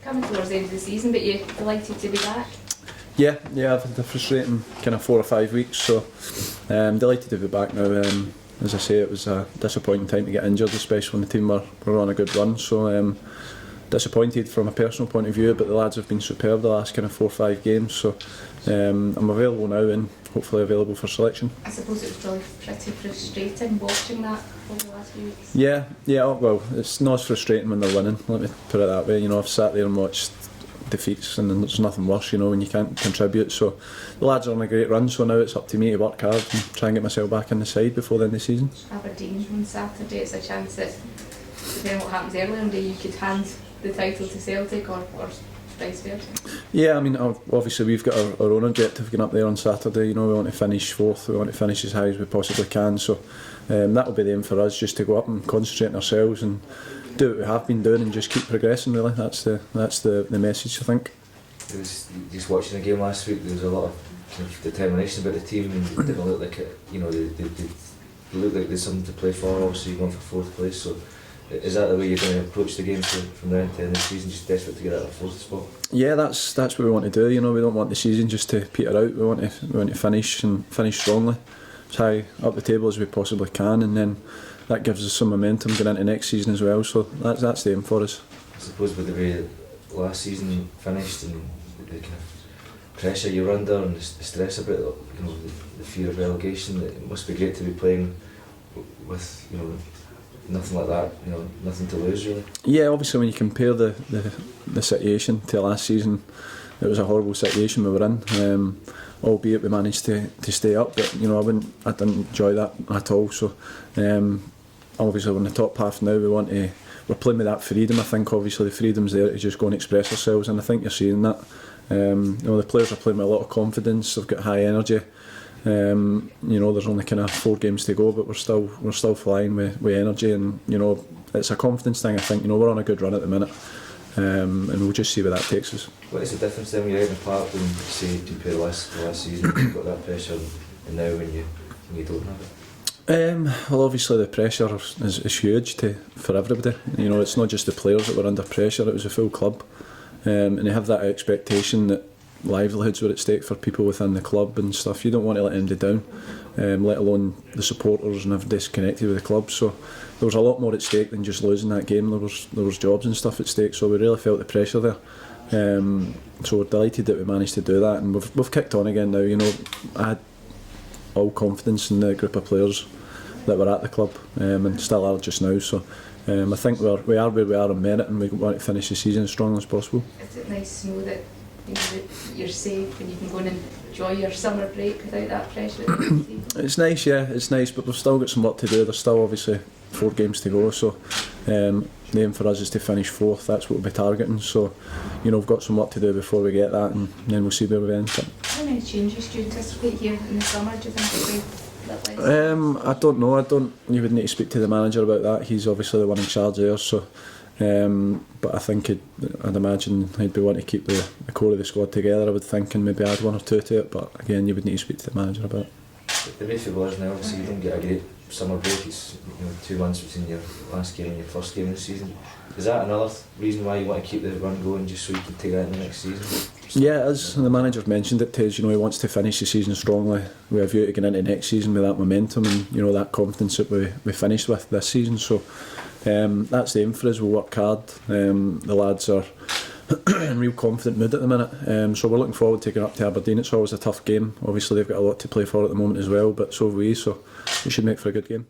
coming towards the end of the season, but you're delighted to be back. Yeah, I've had a frustrating kind of 4 or 5 weeks, so delighted to be back now. As I say, it was a disappointing time to get injured, especially when the team were on a good run. So disappointed from a personal point of view, but the lads have been superb the last kind of 4 or 5 games. So I'm available now and hopefully available for selection. I suppose it was probably pretty frustrating watching that over the last few weeks. Yeah. Well, it's not as frustrating when they're winning. Let me put it that way. You know, I've sat there and watched defeats, and there's nothing worse, you know, when you can't contribute. So the lads are on a great run, so now it's up to me to work hard and try and get myself back in the side before the end of the season. Aberdeen on Saturday, it's a chance that, depending on what happens earlier in the day, you could hand the title to Celtic or vice versa. Yeah, I mean, obviously we've got our own objective going up there on Saturday. You know, we want to finish 4th, we want to finish as high as we possibly can, so that'll be the aim for us, just to go up and concentrate on ourselves and do what we have been doing and just keep progressing. Really, that's the message, I think. It was just watching the game last week. There was a lot of kind of determination about the team, and it didn't look like it. You know, they looked like there's something to play for. Obviously, you're going for 4th place. So, is that the way you're going to approach the game from now to the end of the season? Just desperate to get out of the 4th spot. Yeah, that's what we want to do. You know, we don't want the season just to peter out. We want to finish strongly, as high up the table as we possibly can, and then that gives us some momentum going into next season as well. So that's the aim for us. I suppose with the way last season finished and the kind of pressure you're under and the stress about it, you know, the fear of relegation, it must be great to be playing with, you know, nothing like that, you know, nothing to lose really. Yeah, obviously when you compare the situation to last season, it was a horrible situation we were in. Albeit we managed to stay up, but you know, I didn't enjoy that at all. So obviously we're in the top half now. We're playing with that freedom. I think obviously the freedom's there to just go and express ourselves, and I think you're seeing that. You know, the players are playing with a lot of confidence. They've got high energy. You know, there's only kind of 4 games to go, but we're still flying with energy, and you know, it's a confidence thing. I think, you know, we're on a good run at the minute. And we'll just see where that takes us. What is the difference then when you're out in the park when you say compare the last season, you've got that pressure, and now when you don't have it? Well, obviously the pressure is huge for everybody. You know, it's not just the players that were under pressure, it was a full club. And they have that expectation that livelihoods were at stake for people within the club and stuff. You don't want to let anybody down, let alone the supporters and everybody connected with the club. So there was a lot more at stake than just losing that game. There was jobs and stuff at stake, so we really felt the pressure there. So we're delighted that we managed to do that, and we've kicked on again now. You know, I had all confidence in the group of players that were at the club, and still are just now. So I think we are where we are on merit, and we want to finish the season as strong as possible. Is it nice to know that, you know, that you're safe and you can go and enjoy your summer break without that pressure? It's nice, yeah, it's nice, but we've still got some work to do. There's still obviously 4 games to go, so the aim for us is to finish 4th. That's what we'll be targeting. So, you know, we've got some work to do before we get that, and then we'll see where we end up. How many changes do you anticipate here in the summer? Do you think it'll be? I don't know. You would need to speak to the manager about that. He's obviously the one in charge there. So, but I think I'd imagine he'd be wanting to keep the core of the squad together, I would think, and maybe add 1 or 2 to it. But again, you would need to speak to the manager about it. The way football is now, obviously, you don't get a great summer break. It's, you know, 2 months between your last game and your first game of the season. Is that another reason why you want to keep the run going, just so you can take that in the next season? Yeah, it is. And the manager's mentioned it to us. You know, he wants to finish the season strongly with a view to getting into next season with that momentum and, you know, that confidence that we finished with this season. So that's the aim for us. We'll work hard. The lads are in real confident mood at the minute. So we're looking forward to going up to Aberdeen. It's always a tough game. Obviously they've got a lot to play for at the moment as well, but so have we. So we should make for a good game.